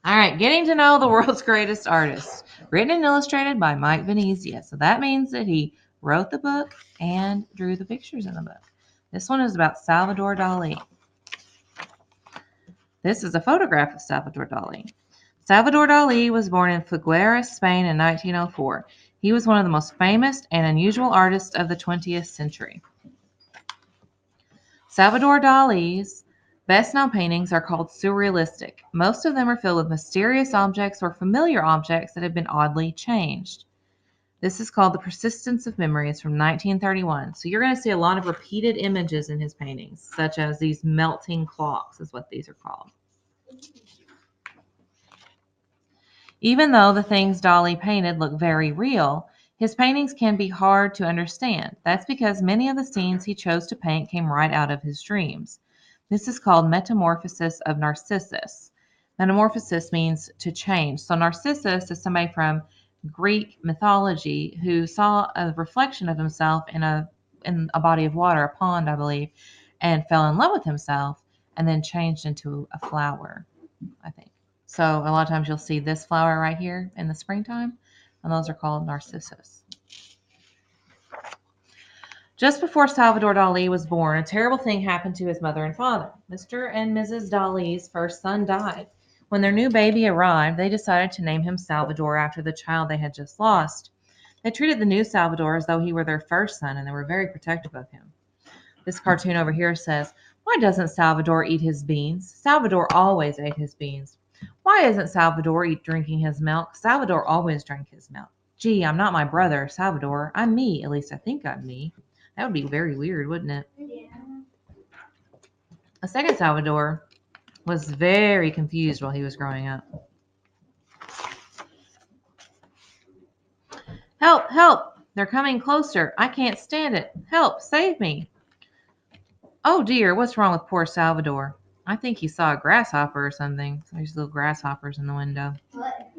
All right, getting to know the world's greatest artist. Written and illustrated by Mike Venezia. So that means that he wrote the book and drew the pictures in the book. This one is about Salvador Dali. This is a photograph of Salvador Dali. Salvador Dali was born in Figueres, Spain in 1904. He was one of the most famous and unusual artists of the 20th century. Salvador Dali's best-known paintings are called surrealistic. Most of them are filled with mysterious objects or familiar objects that have been oddly changed. This is called The Persistence of Memory. It's from 1931. So you're going to see a lot of repeated images in his paintings, such as these melting clocks is what these are called. Even though the things Dali painted look very real, his paintings can be hard to understand. That's because many of the scenes he chose to paint came right out of his dreams. This is called Metamorphosis of Narcissus. Metamorphosis means to change. So Narcissus is somebody from Greek mythology who saw a reflection of himself in a body of water, a pond, I believe, and fell in love with himself and then changed into a flower, I think. So a lot of times you'll see this flower right here in the springtime, and those are called narcissus. Just before Salvador Dali was born, a terrible thing happened to his mother and father. Mr. and Mrs. Dali's first son died. When their new baby arrived, they decided to name him Salvador after the child they had just lost. They treated the new Salvador as though he were their first son, and they were very protective of him. This cartoon over here says, "Why doesn't Salvador eat his beans? Salvador always ate his beans. Why isn't Salvador drinking his milk? Salvador always drank his milk. Gee, I'm not my brother, Salvador. I'm me. At least I think I'm me." That would be very weird, wouldn't it? Yeah. A second Salvador was very confused while he was growing up. "Help, help! They're coming closer. I can't stand it. Help, save me." "Oh dear, what's wrong with poor Salvador?" I think he saw a grasshopper or something. There's little grasshoppers in the window. What?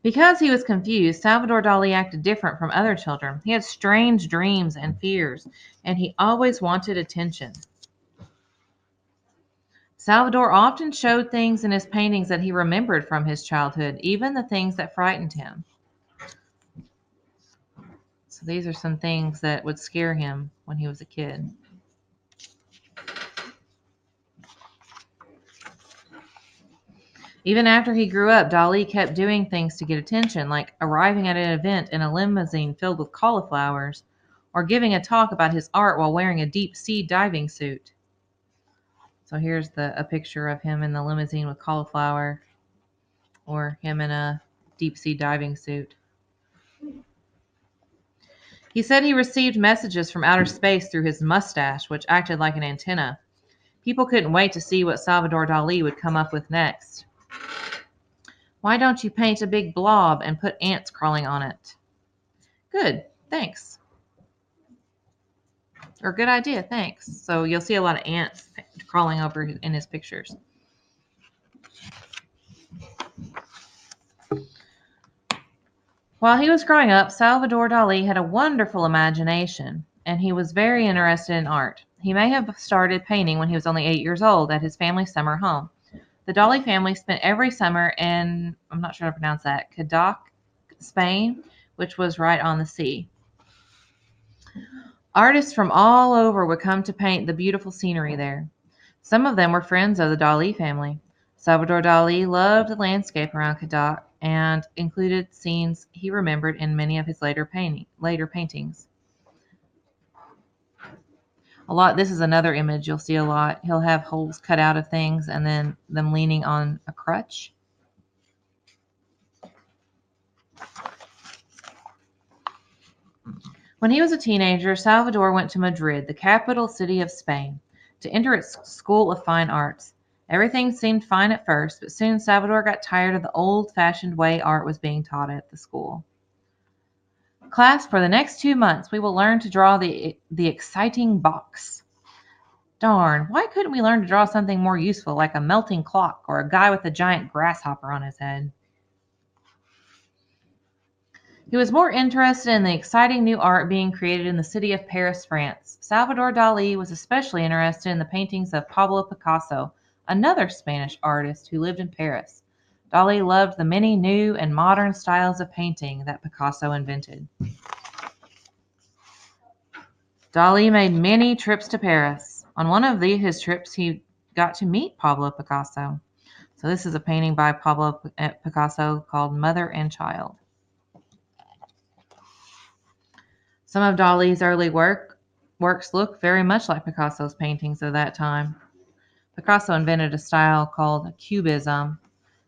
Because he was confused, Salvador Dali acted different from other children. He had strange dreams and fears, and he always wanted attention. Salvador often showed things in his paintings that he remembered from his childhood, even the things that frightened him. So these are some things that would scare him when he was a kid. Even after he grew up, Dali kept doing things to get attention, like arriving at an event in a limousine filled with cauliflowers, or giving a talk about his art while wearing a deep-sea diving suit. So here's a picture of him in the limousine with cauliflower, or him in a deep-sea diving suit. He said he received messages from outer space through his mustache, which acted like an antenna. People couldn't wait to see what Salvador Dali would come up with next. "Why don't you paint a big blob and put ants crawling on it?" "Good, thanks." Or "Good idea, thanks." So you'll see a lot of ants crawling over in his pictures. While he was growing up, Salvador Dali had a wonderful imagination, and he was very interested in art. He may have started painting when he was only 8 years old at his family's summer home. The Dali family spent every summer in, I'm not sure how to pronounce that, Cadiz, Spain, which was right on the sea. Artists from all over would come to paint the beautiful scenery there. Some of them were friends of the Dali family. Salvador Dali loved the landscape around Cadiz and included scenes he remembered in many of his later paintings. This is another image you'll see a lot. He'll have holes cut out of things and then them leaning on a crutch. When he was a teenager, Salvador went to Madrid, the capital city of Spain, to enter its School of Fine Arts. Everything seemed fine at first, but soon Salvador got tired of the old-fashioned way art was being taught at the school. "Class, for the next 2 months, we will learn to draw the exciting box." Darn, why couldn't we learn to draw something more useful, like a melting clock or a guy with a giant grasshopper on his head? He was more interested in the exciting new art being created in the city of Paris, France. Salvador Dali was especially interested in the paintings of Pablo Picasso, another Spanish artist who lived in Paris. Dali loved the many new and modern styles of painting that Picasso invented. Dali made many trips to Paris. On one of his trips, he got to meet Pablo Picasso. So this is a painting by Pablo Picasso called Mother and Child. Some of Dali's early works look very much like Picasso's paintings of that time. Picasso invented a style called Cubism.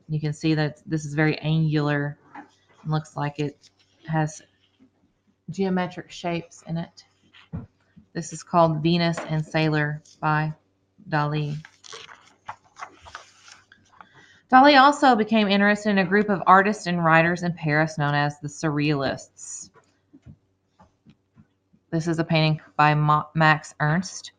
You can see that this is very angular. It looks like it has geometric shapes in it. This is called Venus and Sailor by Dali. Dali also became interested in a group of artists and writers in Paris known as the Surrealists. This is a painting by Max Ernst.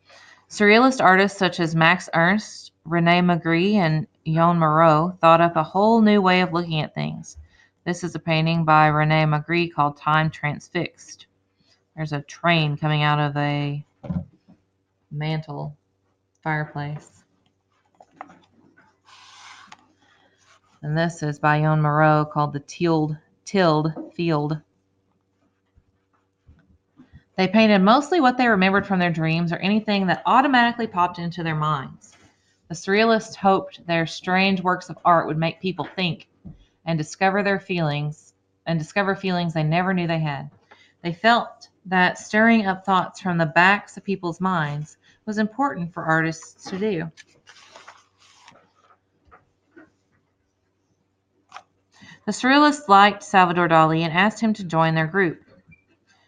Surrealist artists such as Max Ernst, René Magritte, and Jean Moreau thought up a whole new way of looking at things. This is a painting by René Magritte called Time Transfixed. There's a train coming out of a mantle fireplace. And this is by Jean Moreau called the Tilled Field. They painted mostly what they remembered from their dreams or anything that automatically popped into their minds. The Surrealists hoped their strange works of art would make people think and discover feelings they never knew they had. They felt that stirring up thoughts from the backs of people's minds was important for artists to do. The Surrealists liked Salvador Dali and asked him to join their group.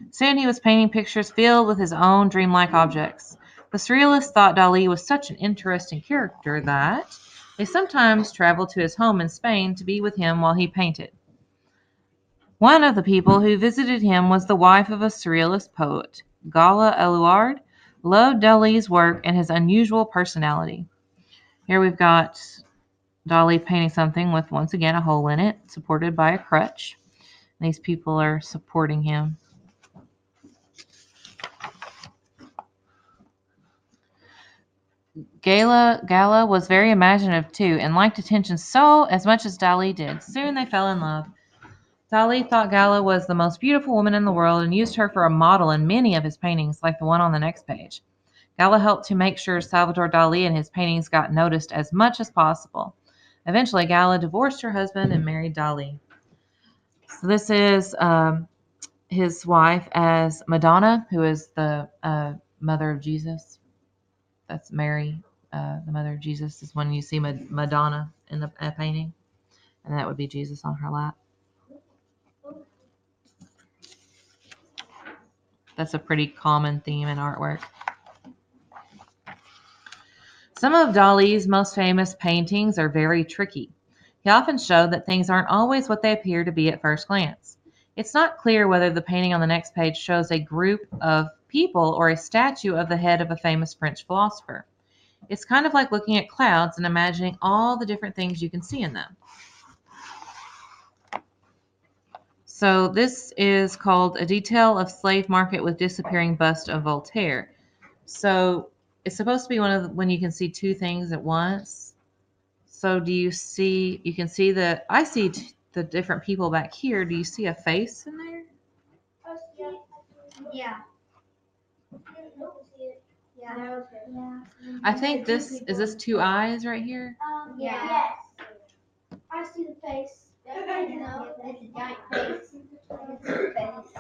Soon he was painting pictures filled with his own dreamlike objects. The Surrealists thought Dali was such an interesting character that they sometimes traveled to his home in Spain to be with him while he painted. One of the people who visited him was the wife of a Surrealist poet. Gala Eluard loved Dali's work and his unusual personality. Here we've got Dali painting something with, once again, a hole in it, supported by a crutch. These people are supporting him. Gala was very imaginative too and liked attention so as much as Dali did. Soon they fell in love. Dali thought Gala was the most beautiful woman in the world and used her for a model in many of his paintings, like the one on the next page. Gala helped to make sure Salvador Dali and his paintings got noticed as much as possible. Eventually, Gala divorced her husband and married Dali. So this is his wife as Madonna, who is the mother of Jesus. That's Mary, the mother of Jesus, is when you see Madonna in the painting. And that would be Jesus on her lap. That's a pretty common theme in artwork. Some of Dali's most famous paintings are very tricky. He often showed that things aren't always what they appear to be at first glance. It's not clear whether the painting on the next page shows a group of people or a statue of the head of a famous French philosopher. It's kind of like looking at clouds and imagining all the different things you can see in them. So this is called A Detail of Slave Market with Disappearing Bust of Voltaire. So it's supposed to be one of when you can see two things at once. So do you see, you can see I see the different people back here. Do you see a face in there? Yeah. I think is this two eyes right here? Yeah. Yes. I see the face. It's a giant face.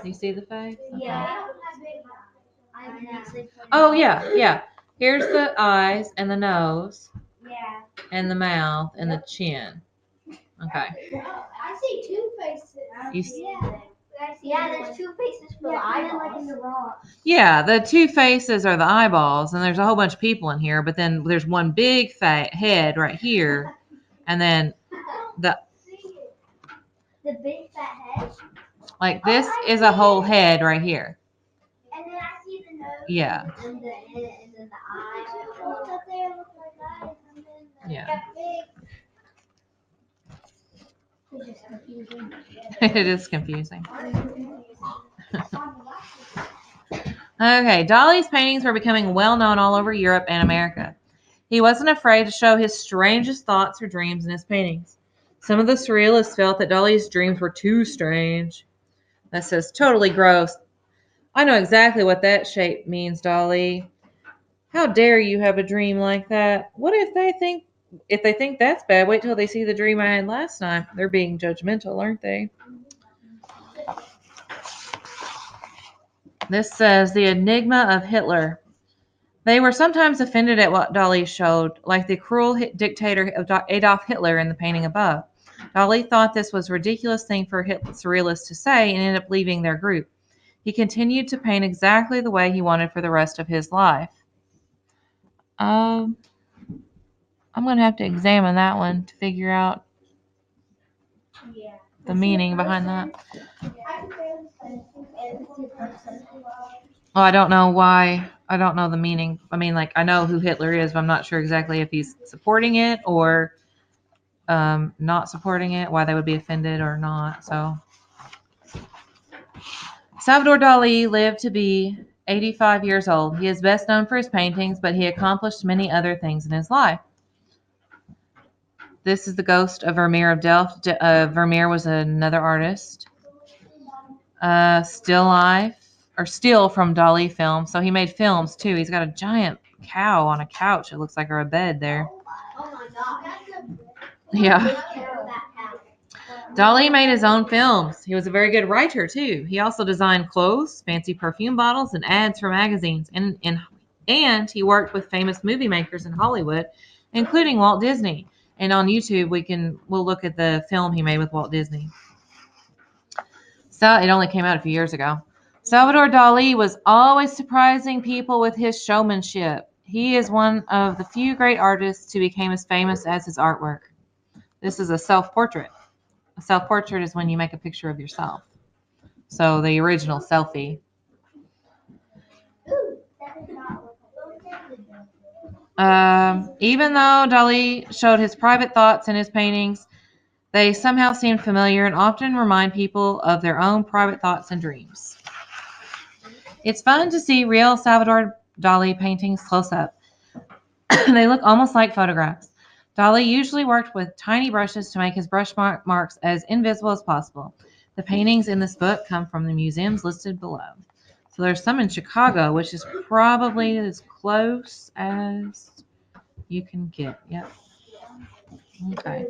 Do you see the face? Okay. Yeah. Oh yeah. Here's the eyes and the nose. Yeah. And the mouth and the chin. Okay. I see two faces. There's two faces for the eyeballs. Yeah, the two faces are the eyeballs, and there's a whole bunch of people in here, but then there's one big fat head right here, and then the big fat head. Like this is a whole head right here. And then I see the nose. Yeah. And then the eyes. Look up there, look like eyes. And then Yeah. It's just confusing. It is confusing. Okay, Dali's paintings were becoming well known all over Europe and America. He wasn't afraid to show his strangest thoughts or dreams in his paintings. Some of the surrealists felt that Dali's dreams were too strange. That says, totally gross. I know exactly what that shape means, Dali. How dare you have a dream like that? What if they think that's bad, wait till they see the dream I had last night. They're being judgmental, aren't they? This says the enigma of Hitler. They were sometimes offended at what Dali showed, like the cruel dictator Adolf Hitler in the painting above. Dali thought this was a ridiculous thing for surrealists to say and ended up leaving their group. He continued to paint exactly the way he wanted for the rest of his life. I'm going to have to examine that one to figure out the meaning behind that. Oh, I don't know why. I don't know the meaning. I mean, like, I know who Hitler is, but I'm not sure exactly if he's supporting it or not supporting it, why they would be offended or not. So, Salvador Dali lived to be 85 years old. He is best known for his paintings, but he accomplished many other things in his life. This is the ghost of Vermeer of Delft. Vermeer was another artist. Still from Dali film. So he made films too. He's got a giant cow on a couch, it looks like, or a bed there. Oh my god. Yeah. Dali made his own films. He was a very good writer too. He also designed clothes, fancy perfume bottles, and ads for magazines. And he worked with famous movie makers in Hollywood, including Walt Disney. And on YouTube, we'll look at the film he made with Walt Disney. So it only came out a few years ago. Salvador Dali was always surprising people with his showmanship. He is one of the few great artists who became as famous as his artwork. This is a self-portrait. A self-portrait is when you make a picture of yourself. So the original selfie. Even though Dali showed his private thoughts in his paintings, they somehow seem familiar and often remind people of their own private thoughts and dreams. It's fun to see real Salvador Dali paintings close up. They look almost like photographs. Dali usually worked with tiny brushes to make his brush marks as invisible as possible. The paintings in this book come from the museums listed below. So there's some in Chicago, which is probably as close as you can get. Yep. Okay.